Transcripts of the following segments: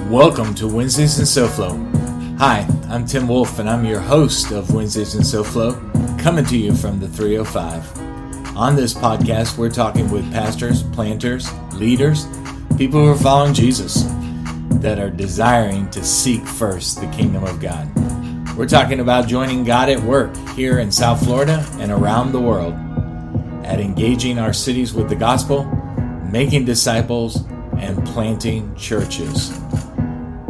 Welcome to Wednesdays in SoFlo. Hi, I'm Tim Wolf, and I'm your host of Wednesdays in SoFlo, coming to you from the 305. On this podcast, we're talking with pastors, planters, leaders, people who are following Jesus, that are desiring to seek first the kingdom of God. We're talking about joining God at work here in South Florida and around the world, at engaging our cities with the gospel, making disciples, and planting churches.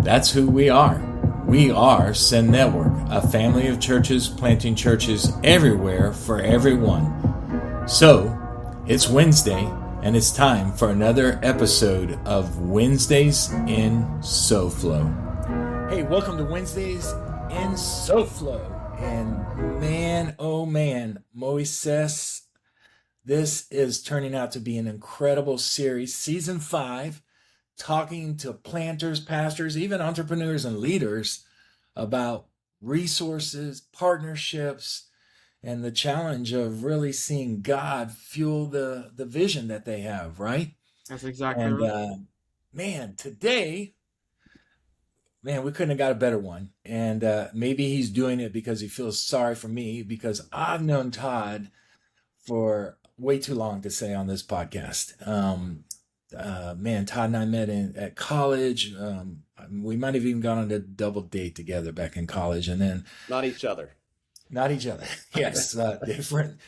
That's who we are. We are Send Network, a family of churches planting churches everywhere for everyone. So, it's Wednesday, and it's time for another episode of Wednesdays in SoFlo. Hey, welcome to Wednesdays in SoFlo. And man, oh man, Moises, this is turning out to be an incredible series, Season 5, talking to planters, pastors, even entrepreneurs and leaders about resources, partnerships, and the challenge of really seeing God fuel the vision that they have, right? That's exactly And right. today, we couldn't have got a better one. And maybe he's doing it because he feels sorry for me, because I've known Todd for way too long to say on this podcast. Todd and I met at college. We might have even gone on a double date together back in college, and then Not each other. not each other. Yes, different.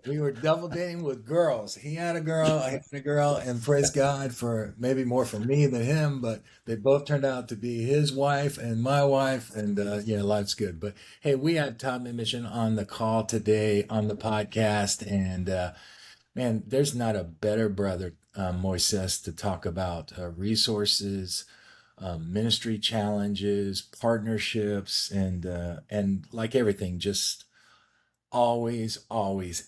We were double dating with girls. He had a girl, I had a girl, and praise God for maybe more for me than him, but they both turned out to be his wife and my wife, and life's good. But hey, we have Todd McMichen on the call today on the podcast, and man, there's not a better brother, Moises, to talk about resources, ministry challenges, partnerships, and like everything, just always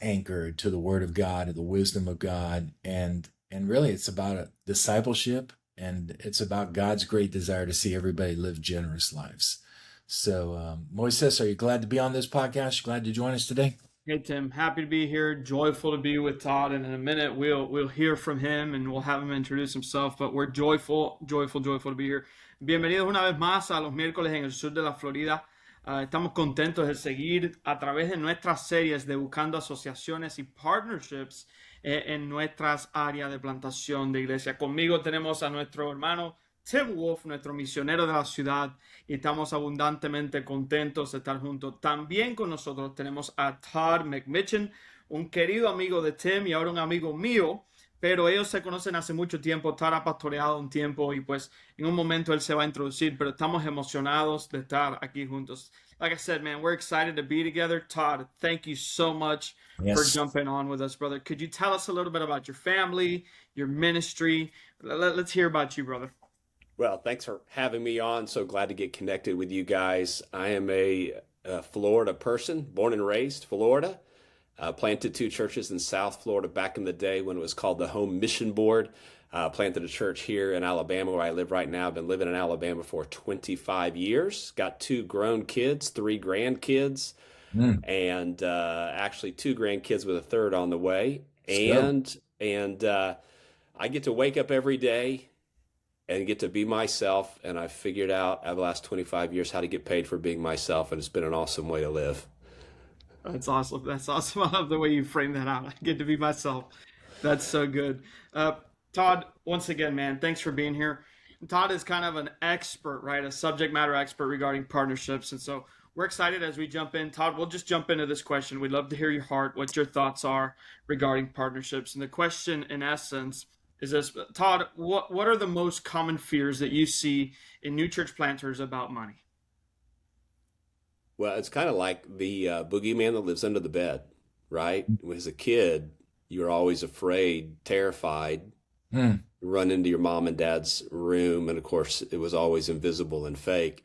anchored to the Word of God and the wisdom of God, and really, it's about discipleship, and it's about God's great desire to see everybody live generous lives. So, Moises, are you glad to be on this podcast? You glad to join us today? Hey Tim, happy to be here. Joyful to be with Todd, and in a minute we'll hear from him and we'll have him introduce himself. But we're joyful to be here. Bienvenidos una vez más a los miércoles en el sur de la Florida. Estamos contentos de seguir a través de nuestras series de buscando asociaciones y partnerships en nuestras áreas de plantación de iglesia. Conmigo tenemos a nuestro hermano Tim Wolf, nuestro misionero de la ciudad, y estamos abundantemente contentos de estar juntos. También con nosotros tenemos a Todd McMichen, un querido amigo de Tim y ahora un amigo mío, pero ellos se conocen hace mucho tiempo. Todd ha pastoreado un tiempo y pues en un momento él se va a introducir, pero estamos emocionados de estar aquí juntos. Like I said, man, we're excited to be together. Todd, thank you so much for Yes. jumping on with us, brother. Could you tell us a little bit about your family, your ministry? Let's hear about you, brother. Well, thanks for having me on. So glad to get connected with you guys. I am a Florida person, born and raised Florida. Planted 2 churches in South Florida back in the day when it was called the Home Mission Board. Planted a church here in Alabama where I live right now. I've been living in Alabama for 25 years. Got 2 grown kids, 3 grandkids, Mm, and actually 2 grandkids with a third on the way. let's go. And I get to wake up every day and get to be myself. And I've figured out over the last 25 years how to get paid for being myself. And it's been an awesome way to live. That's awesome. That's awesome. I love the way you frame that out. I get to be myself. That's so good. Todd, once again, man, thanks for being here. Todd is kind of an expert, right? A subject matter expert regarding partnerships. And so we're excited as we jump in. Todd, we'll just jump into this question. We'd love to hear your heart, what your thoughts are regarding partnerships. And the question, in essence, is this: Todd, what are the most common fears that you see in new church planters about money? Well, it's kind of like the boogeyman that lives under the bed, right? As a kid, you're always afraid, terrified, Mm, run into your mom and dad's room. And of course, it was always invisible and fake.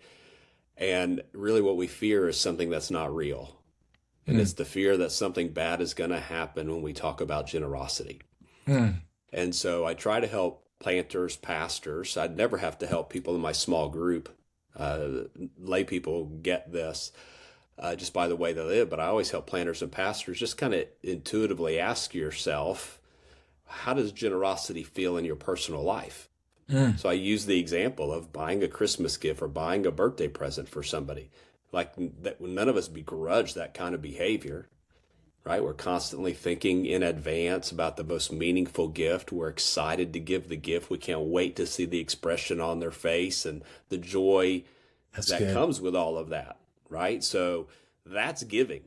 And really, what we fear is something that's not real. And mm, it's the fear that something bad is going to happen when we talk about generosity. mm, And so I try to help planters, pastors. I'd never have to help people in my small group. Lay people get this just by the way they live, but I always help planters and pastors just kind of intuitively ask yourself, how does generosity feel in your personal life? Mm, So I use the example of buying a Christmas gift or buying a birthday present for somebody. Like that, none of us begrudge that kind of behavior, right? We're constantly thinking in advance about the most meaningful gift. We're excited to give the gift. We can't wait to see the expression on their face and the joy that's that good. comes with all of that, right? So that's giving.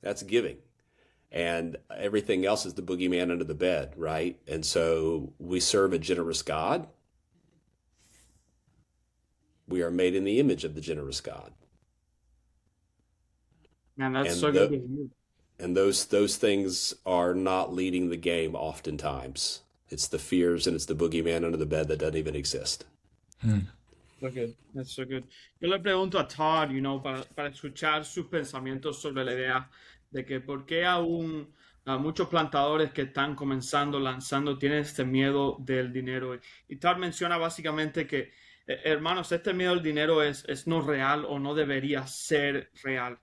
That's giving. And everything else is the boogeyman under the bed, right? And so we serve a generous God. We are made in the image of the generous God. Man, that's so And good the, to hear. and those things are not leading the game oftentimes. It's the fears and it's the boogeyman under the bed that doesn't even exist. Mm, So good. That's so good. Yo le pregunto a Todd, para escuchar sus pensamientos sobre la idea de que por qué aún muchos plantadores que están comenzando, lanzando, tienen este miedo del dinero. Y Todd menciona básicamente que, hermanos, este miedo al dinero es no real o no debería ser real.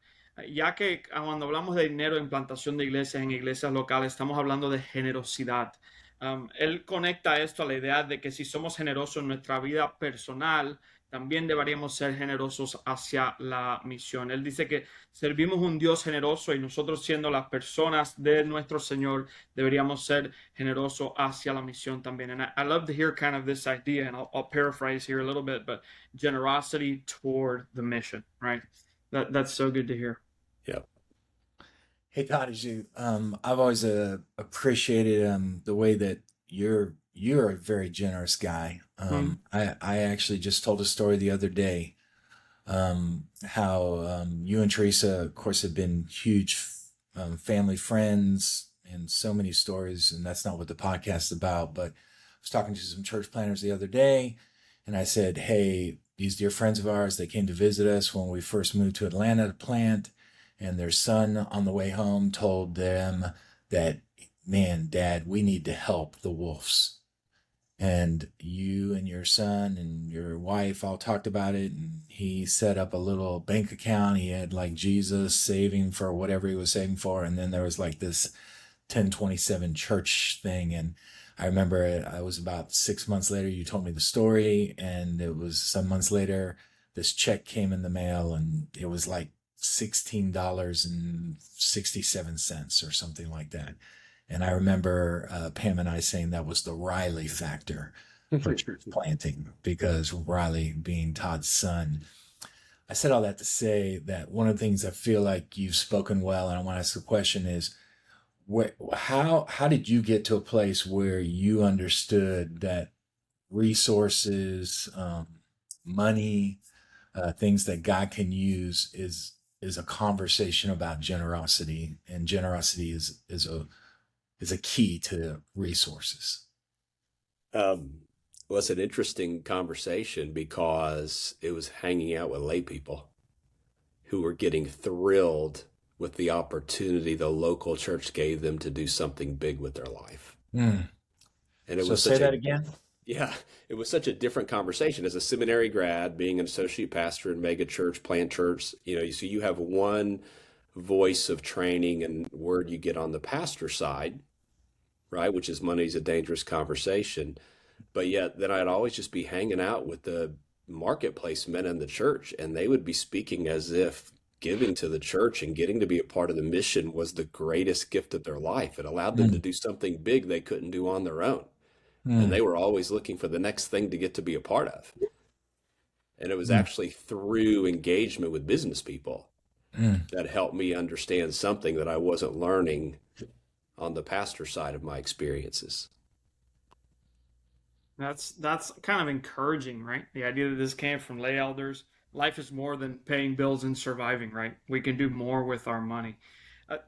Ya que cuando hablamos de dinero en plantación de iglesias, en iglesias locales, estamos hablando de generosidad. Él conecta esto a la idea de que si somos generosos en nuestra vida personal, también deberíamos ser generosos hacia la misión. Él dice que servimos un Dios generoso y nosotros siendo las personas de nuestro Señor deberíamos ser generosos hacia la misión también. And I love to hear kind of this idea, and I'll paraphrase here a little bit, but generosity toward the mission, right? That's so good to hear. Yep. Hey Todd, I've always appreciated the way that you're a very generous guy. Mm, I actually just told a story the other day, how you and Teresa, of course, have been huge family friends, and so many stories. And that's not what the podcast is about. But I was talking to some church planners the other day, and I said, "Hey, these dear friends of ours, they came to visit us when we first moved to Atlanta to plant." And their son on the way home told them that, man, Dad, we need to help the wolves. And you and your son and your wife all talked about it. And he set up a little bank account. He had like Jesus saving for whatever he was saving for. And then there was like this 1027 church thing. And I remember I was about 6 months later, you told me the story. And it was some months later, this check came in the mail and it was like $16.67 or something like that. And I remember Pam and I saying that was the Riley factor for church planting, because Riley being Todd's son. I said all that to say that one of the things I feel like you've spoken well, and I want to ask the question is, how did you get to a place where you understood that resources, money, things that God can use is a conversation about generosity, and generosity is a key to resources. Well, it's an interesting conversation because it was hanging out with lay people who were getting thrilled with the opportunity the local church gave them to do something big with their life. Mm. And it So was say such that a again. Yeah, it was such a different conversation as a seminary grad, being an associate pastor in mega church, plant church. So you have one voice of training and word you get on the pastor side, right? Which is money's a dangerous conversation. But yet then I'd always just be hanging out with the marketplace men in the church, and they would be speaking as if giving to the church and getting to be a part of the mission was the greatest gift of their life. It allowed them to Mm. do something big they couldn't do on their own. And Mm. they were always looking for the next thing to get to be a part of. And it was Mm. actually through engagement with business people Mm. that helped me understand something that I wasn't learning on the pastor side of my experiences. That's kind of encouraging, right? The idea that this came from lay elders. Life is more than paying bills and surviving, right? We can do more with our money.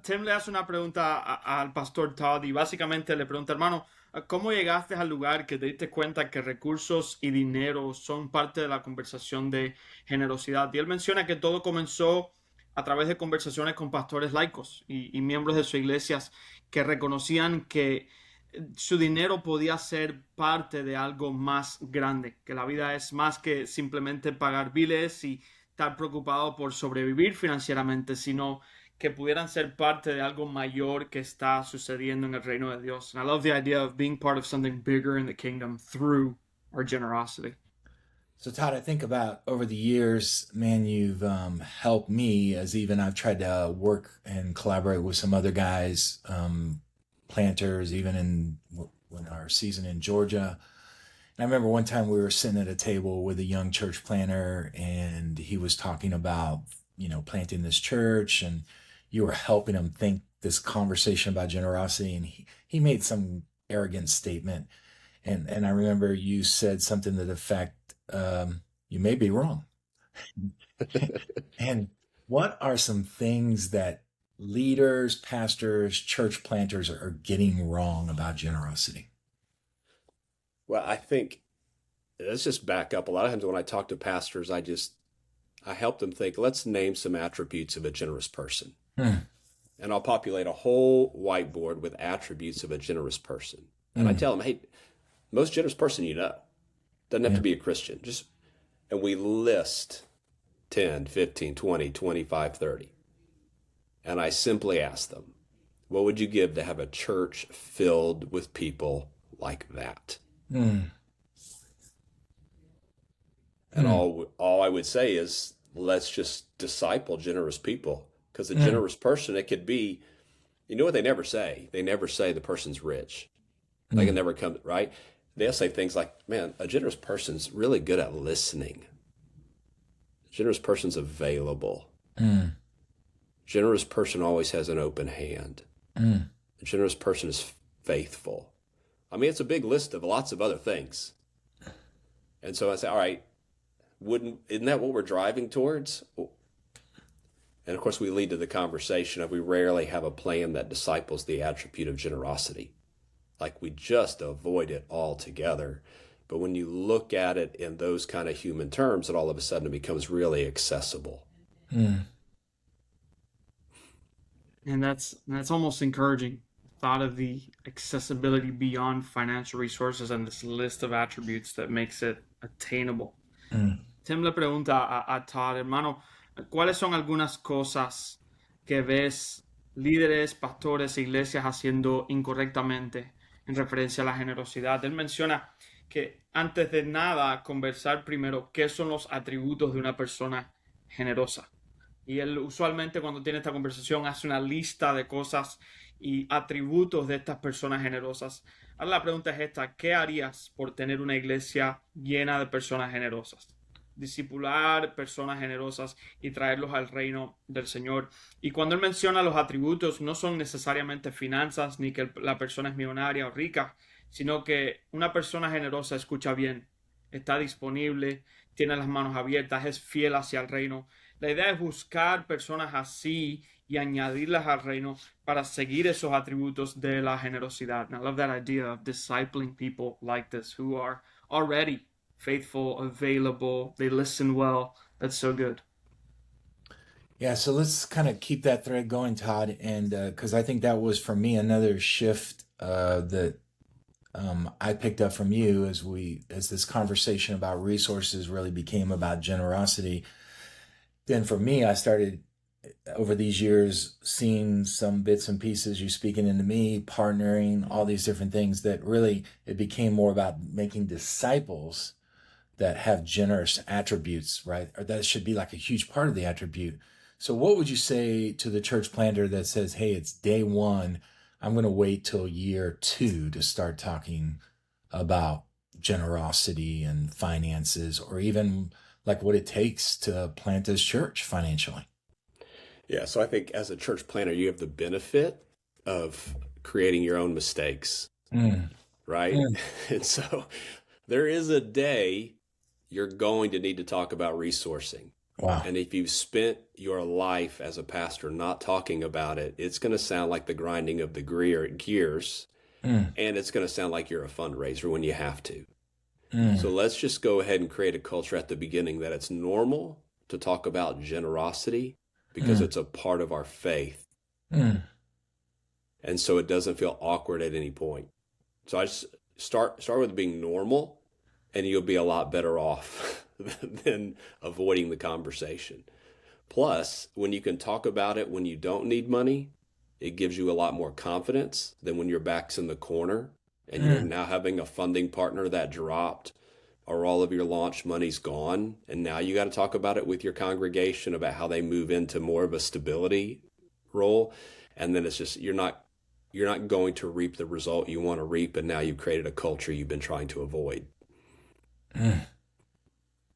Tim le hace una pregunta al pastor Todd y básicamente le pregunta, hermano, ¿cómo llegaste al lugar que te diste cuenta que recursos y dinero son parte de la conversación de generosidad? Y él menciona que todo comenzó a través de conversaciones con pastores laicos y miembros de sus iglesias que reconocían que su dinero podía ser parte de algo más grande, que la vida es más que simplemente pagar biles y estar preocupado por sobrevivir financieramente, sino que pudieran ser parte de algo mayor que está sucediendo en el reino de Dios. And I love the idea of being part of something bigger in the kingdom through our generosity. So Todd, I think about over the years, man, you've helped me as even I've tried to work and collaborate with some other guys, planters, even when our season in Georgia. And I remember one time we were sitting at a table with a young church planter, and he was talking about, planting this church, and you were helping him think this conversation about generosity, and he made some arrogant statement. And I remember you said something to the effect, you may be wrong. And what are some things that leaders, pastors, church planters are getting wrong about generosity? Well, I think let's just back up. A lot of times when I talk to pastors, I help them think, let's name some attributes of a generous person. And I'll populate a whole whiteboard with attributes of a generous person. And I tell them, hey, most generous person doesn't have to be a Christian. And we list 10, 15, 20, 25, 30. And I simply ask them, what would you give to have a church filled with people like that? And all I would say is, let's just disciple generous people. Because a generous person, it could be, what they never say? They never say the person's rich. They can never come, right? They'll say things like, man, a generous person's really good at listening. A generous person's available. Generous person always has an open hand. A generous person is faithful. I mean, it's a big list of lots of other things. And so I say, all right, isn't that what we're driving towards? And of course, we lead to the conversation of we rarely have a plan that disciples the attribute of generosity. Like we just avoid it altogether. But when you look at it in those kind of human terms, it all of a sudden it becomes really accessible. And that's almost encouraging. Thought of the accessibility beyond financial resources and this list of attributes that makes it attainable. Tim le pregunta a Todd, hermano, ¿cuáles son algunas cosas que ves líderes, pastores e iglesias haciendo incorrectamente en referencia a la generosidad? Él menciona que antes de nada conversar primero qué son los atributos de una persona generosa. Y él usualmente cuando tiene esta conversación hace una lista de cosas y atributos de estas personas generosas. Ahora la pregunta es esta: ¿qué harías por tener una iglesia llena de personas generosas? Discipular personas generosas y traerlos al reino del Señor. Y cuando él menciona los atributos, no son necesariamente finanzas ni que la persona es millonaria o rica, sino que una persona generosa escucha bien, está disponible, tiene las manos abiertas, es fiel hacia el reino. La idea es buscar personas así y añadirlas al reino para seguir esos atributos de la generosidad. And I love that idea of discipling people like this who are already faithful, available, they listen well. That's so good. Yeah, so let's kind of keep that thread going, Todd, and because I think that was for me another shift that I picked up from you as this conversation about resources really became about generosity. Then for me, I started over these years seeing some bits and pieces, you speaking into me, partnering, all these different things that really it became more about making disciples that have generous attributes, right? Or that should be like a huge part of the attribute. So what would you say to the church planter that says, hey, it's day one, I'm going to wait till year 2 to start talking about generosity and finances, or even like what it takes to plant this church financially? Yeah, so I think as a church planter, you have the benefit of creating your own mistakes, right? And so there is a day you're going to need to talk about resourcing. Wow. And if you've spent your life as a pastor not talking about it, it's going to sound like the grinding of the gears, and it's going to sound like you're a fundraiser when you have to. So let's just go ahead and create a culture at the beginning that it's normal to talk about generosity because it's a part of our faith. And so it doesn't feel awkward at any point. So I just start with being normal, and you'll be a lot better off than avoiding the conversation. Plus, when you can talk about it when you don't need money, it gives you a lot more confidence than when your back's in the corner and you're now having a funding partner that dropped or all of your launch money's gone. And now you got to talk about it with your congregation about how they move into more of a stability role. And then it's just, you're not going to reap the result you want to reap. And now you've created a culture you've been trying to avoid.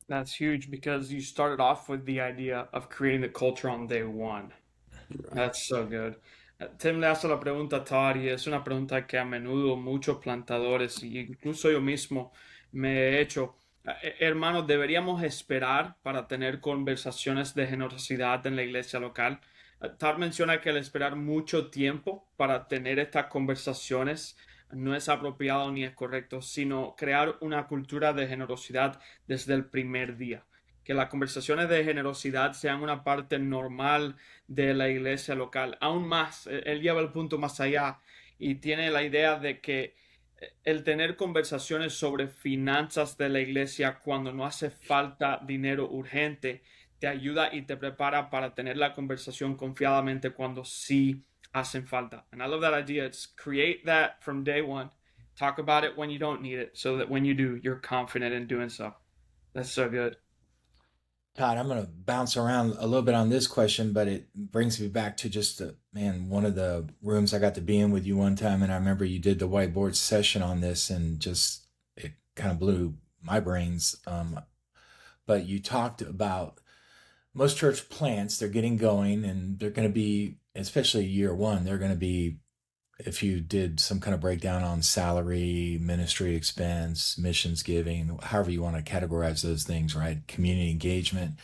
That's huge because you started off with the idea of creating the culture on day one. Right. That's so good. Tim le hace la pregunta a Todd y es una pregunta que a menudo muchos plantadores, y incluso yo mismo me he hecho. Hermanos, ¿deberíamos esperar para tener conversaciones de generosidad en la iglesia local? Todd menciona que el esperar mucho tiempo para tener estas conversaciones no es apropiado ni es correcto, sino crear una cultura de generosidad desde el primer día. Que las conversaciones de generosidad sean una parte normal de la iglesia local. Aún más, él lleva el punto más allá y tiene la idea de que el tener conversaciones sobre finanzas de la iglesia cuando no hace falta dinero urgente te ayuda y te prepara para tener la conversación confiadamente cuando sí hacen falta. And I love that idea. It's create that from day one. Talk about it when you don't need it so that when you do, you're confident in doing so. That's so good. Todd, I'm going to bounce around a little bit on this question, but it brings me back to just man, one of the rooms I got to be in with you one time, and I remember you did the whiteboard session on this, and just it kind of blew my brains. But you talked about most church plants, they're getting going, and they're going to be, especially year one, they're going to be, if you did some kind of breakdown on salary, ministry expense, missions giving, however you want to categorize those things, right? Community engagement,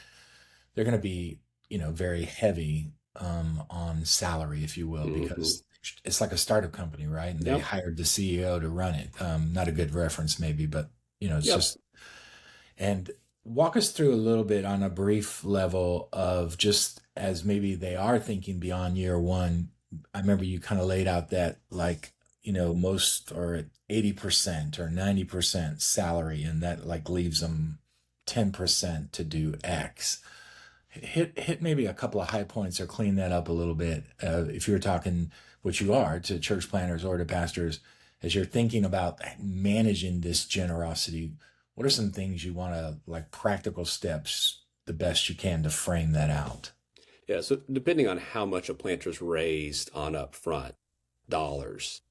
they're going to be, very heavy on salary, if you will, because it's like a startup company, right? And they hired the CEO to run it. Not a good reference, maybe, but it's just, and walk us through a little bit on a brief level of just as maybe they are thinking beyond year one. I remember you kind of laid out that most are at 80% or 90% salary, and that like leaves them 10% to do X. Hit maybe a couple of high points or clean that up a little bit. If you're talking, which you are, to church planners or to pastors, as you're thinking about managing this generosity, what are some things you want to, like practical steps, the best you can to frame that out? Yeah, so depending on how much a planter's raised on upfront dollars,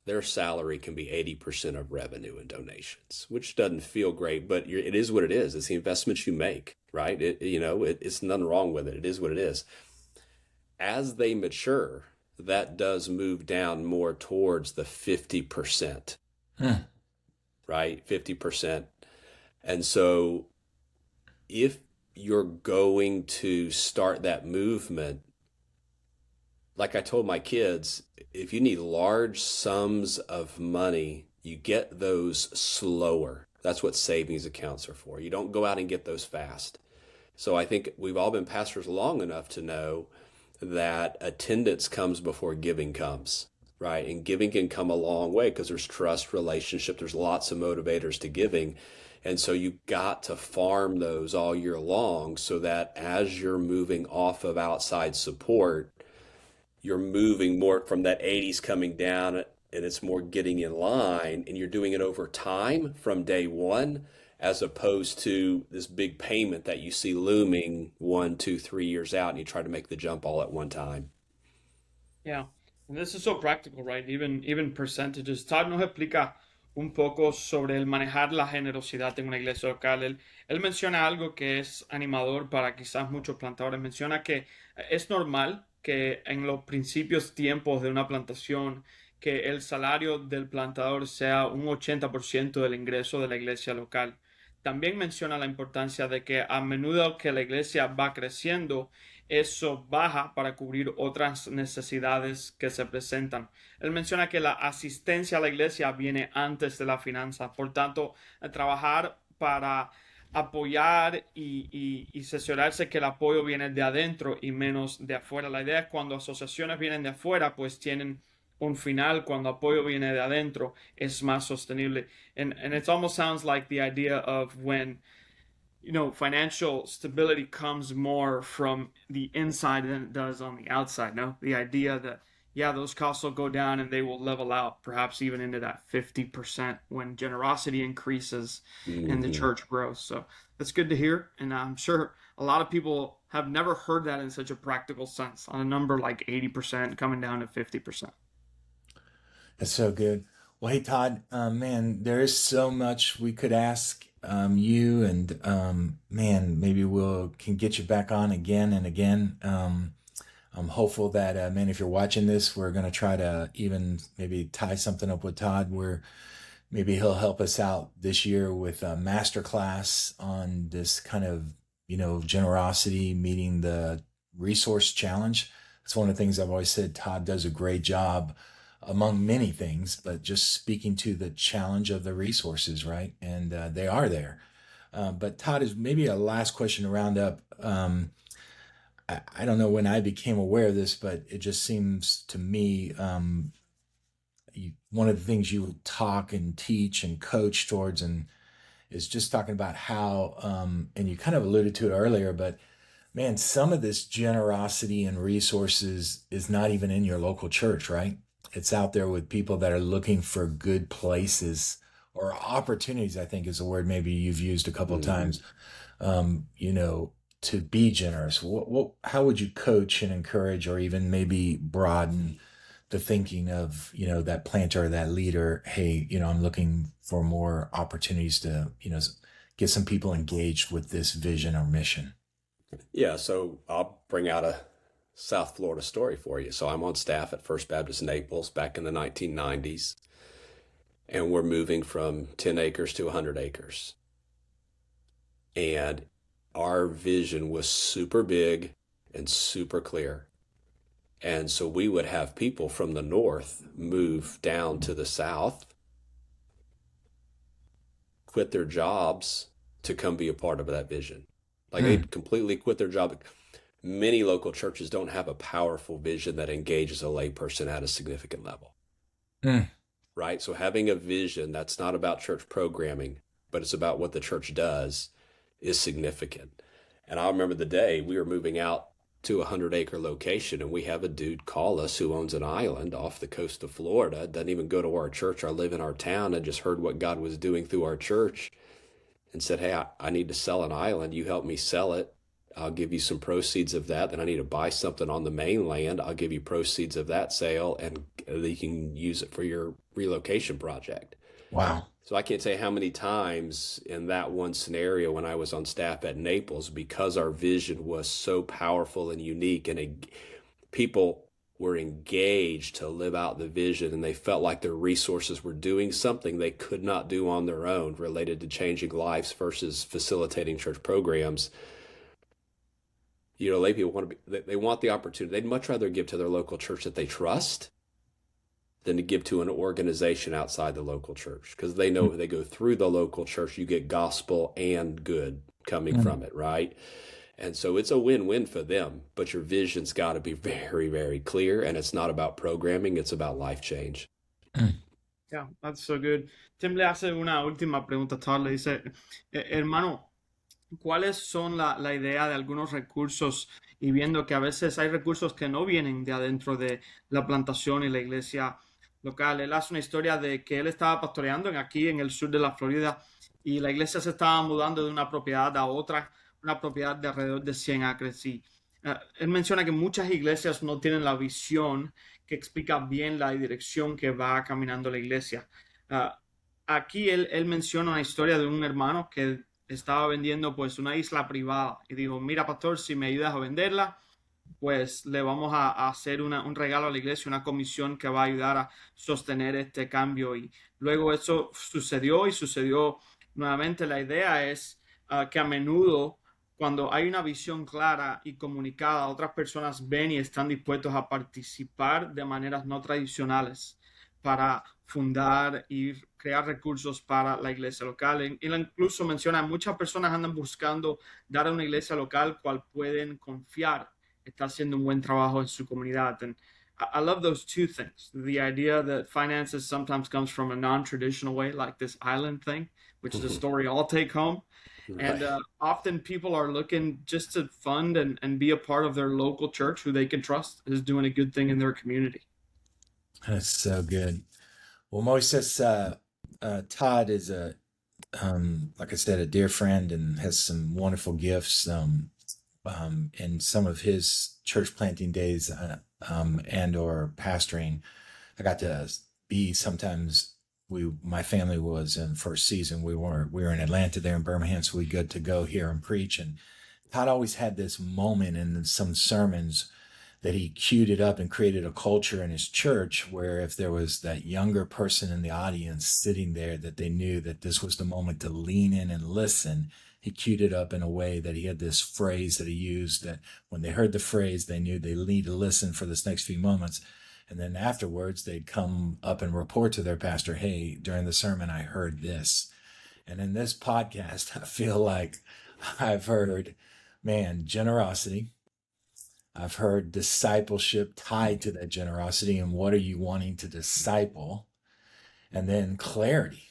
their salary can be 80% of revenue and donations, which doesn't feel great, but it is what it is. It's the investments you make, right? It's nothing wrong with it. It is what it is. As they mature, that does move down more towards the 50%, right? 50%. And so if you're going to start that movement, like I told my kids, if you need large sums of money, you get those slower. That's what savings accounts are for. You don't go out and get those fast. So I think we've all been pastors long enough to know that attendance comes before giving comes, right? And giving can come a long way because there's trust, relationship, there's lots of motivators to giving. And so you've got to farm those all year long so that as you're moving off of outside support, you're moving more from that 80s coming down and it's more getting in line, and you're doing it over time from day one, as opposed to this big payment that you see looming 1, 2, 3 years out and you try to make the jump all at one time. Yeah, and this is so practical, right? Even percentages. Todd nos explica un poco sobre el manejar la generosidad en una iglesia local. Él menciona algo que es animador para quizás muchos plantadores. Menciona que es normal que en los principios tiempos de una plantación, que el salario del plantador sea un 80% del ingreso de la iglesia local. También menciona la importancia de que a menudo que la iglesia va creciendo, eso baja para cubrir otras necesidades que se presentan. Él menciona que la asistencia a la iglesia viene antes de la finanza. Por tanto, trabajar para apoyar y cerciorarse que el apoyo viene de adentro y menos de afuera. La idea es cuando asociaciones vienen de afuera, pues tienen un final. Cuando apoyo viene de adentro, es más sostenible. And it almost sounds like the idea of when financial stability comes more from the inside than it does on the outside. No, the idea that yeah, those costs will go down and they will level out, perhaps even into that 50% when generosity increases and the Hmm. church grows. So that's good to hear. And I'm sure a lot of people have never heard that in such a practical sense on a number like 80% coming down to 50%. That's so good. Well, hey Todd, man, there is so much we could ask you, and man, maybe we'll can get you back on again and again. I'm hopeful that man, if you're watching this, we're gonna try to even maybe tie something up with Todd where maybe he'll help us out this year with a master class on this kind of generosity meeting the resource challenge. That's one of the things I've always said. Todd does a great job among many things, but just speaking to the challenge of the resources, right? And they are there. But Todd, is maybe a last question to round up. I don't know when I became aware of this, but it just seems to me one of the things you talk and teach and coach towards, and is just talking about how, and you kind of alluded to it earlier, but man, some of this generosity and resources is not even in your local church, right? It's out there with people that are looking for good places or opportunities, I think is a word maybe you've used a couple of Hmm. times, to be generous. How would you coach and encourage or even maybe broaden the thinking of, that planter, that leader? Hey, I'm looking for more opportunities to, get some people engaged with this vision or mission. Yeah, so I'll bring out a South Florida story for you. So I'm on staff at First Baptist Naples back in the 1990s, and we're moving from 10 acres to 100 acres. And our vision was super big and super clear. And so we would have people from the north move down to the south, quit their jobs to come be a part of that vision. Like Mm, they'd completely quit their job. Many local churches don't have a powerful vision that engages a layperson at a significant level, mm, right? So having a vision that's not about church programming, but it's about what the church does is significant. And I remember the day we were moving out to a 100-acre location, and we have a dude call us who owns an island off the coast of Florida, doesn't even go to our church or live in our town, and just heard what God was doing through our church and said, hey, I need to sell an island. You help me sell it. I'll give you some proceeds of that. Then I need to buy something on the mainland. I'll give you proceeds of that sale, and you can use it for your relocation project. wow. So I can't say how many times in that one scenario when I was on staff at Naples, because our vision was so powerful and unique, and people were engaged to live out the vision, and they felt like their resources were doing something they could not do on their own related to changing lives versus facilitating church programs. Lay people want to be, they want the opportunity. They'd much rather give to their local church that they trust than to give to an organization outside the local church, because they know if they go through the local church, you get gospel and good coming Mm, from it, right? And so it's a win-win for them, but your vision's got to be very, very clear, and it's not about programming, it's about life change. mm, Yeah, that's so good. Tim le hace una última pregunta a Todd. Le dice, hermano, ¿cuáles son la idea de algunos recursos? Y viendo que a veces hay recursos que no vienen de adentro de la plantación y la iglesia local. Él hace una historia de que él estaba pastoreando aquí en el sur de la Florida y la iglesia se estaba mudando de una propiedad a otra, una propiedad de alrededor de 100 acres. Y él menciona que muchas iglesias no tienen la visión que explica bien la dirección que va caminando la iglesia. Uh, Aquí él menciona una historia de un hermano que estaba vendiendo pues una isla privada y dijo, mira pastor, si me ayudas a venderla, pues le vamos a hacer un regalo a la iglesia, una comisión que va a ayudar a sostener este cambio. Y luego eso sucedió y sucedió nuevamente. La idea es que a menudo cuando hay una visión clara y comunicada, otras personas ven y están dispuestos a participar de maneras no tradicionales para fundar y crear recursos para la iglesia local. Él incluso menciona, muchas personas andan buscando dar a una iglesia local cual pueden confiar está haciendo un buen trabajo en su comunidad. And I love those two things. The idea that finances sometimes comes from a non-traditional way, like this island thing, which is a story I'll take home. And Right. often people are looking just to fund and be a part of their local church who they can trust is doing a good thing in their community. That's so good. Well, Moises, Todd is like I said, a dear friend and has some wonderful gifts. In some of his church planting days and or pastoring, I got to be sometimes. My family was in first season. We were in Atlanta there in Birmingham, so we got to go here and preach. And Todd always had this moment in some sermons that he queued it up and created a culture in his church where if there was that younger person in the audience sitting there that they knew that this was the moment to lean in and listen, he queued it up in a way that he had this phrase that he used that when they heard the phrase, they knew they need to listen for this next few moments. And then afterwards, they'd come up and report to their pastor, hey, during the sermon, I heard this. And in this podcast, I feel like I've heard, man, generosity. I've heard discipleship tied to that generosity and what are you wanting to disciple? And then clarity.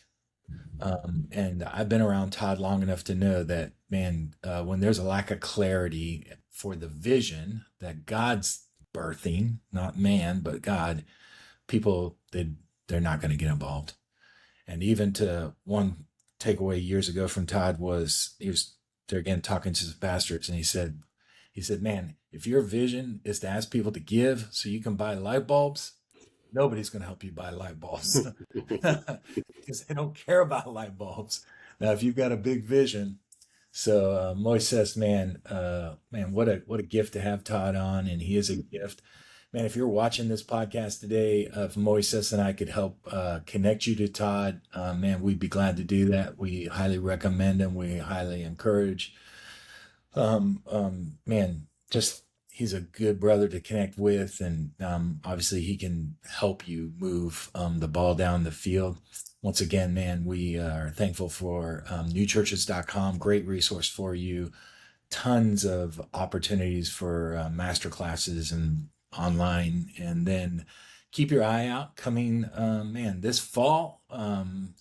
And I've been around Todd long enough to know that, man, when there's a lack of clarity for the vision that God's birthing, not man, but God, people, they're not going to get involved. And even to one takeaway years ago from Todd was, he was there again talking to the pastors and he said, man, if your vision is to ask people to give so you can buy light bulbs, nobody's going to help you buy light bulbs because they don't care about light bulbs. Now, if you've got a big vision, so Moises, man, what a gift to have Todd on, and he is a gift. Man, if you're watching this podcast today, if Moises and I could help connect you to Todd, man, we'd be glad to do that. We highly recommend him. We highly encourage. Man, just he's a good brother to connect with, and obviously he can help you move the ball down the field. Once again, man, we are thankful for newchurches.com, great resource for you. Tons of opportunities for master classes and online, and then keep your eye out coming, man, this fall,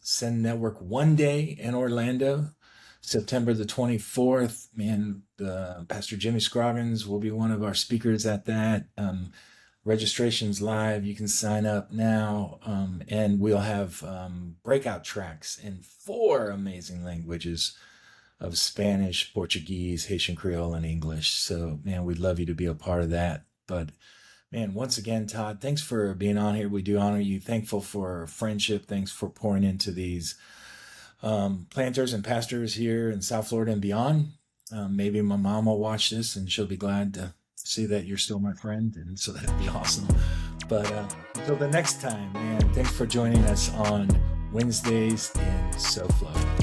Send Network One Day in Orlando. September the 24th, man, Pastor Jimmy Scroggins will be one of our speakers at that. Registration's live. You can sign up now. And we'll have breakout tracks in 4 amazing languages of Spanish, Portuguese, Haitian Creole, and English. So, man, we'd love you to be a part of that. But, man, once again, Todd, thanks for being on here. We do honor you. Thankful for friendship. Thanks for pouring into these planters and pastors here in South Florida and beyond. Maybe my mom will watch this and she'll be glad to see that you're still my friend, and so that'd be awesome. But until the next time, man, thanks for joining us on Wednesdays in SoFlo.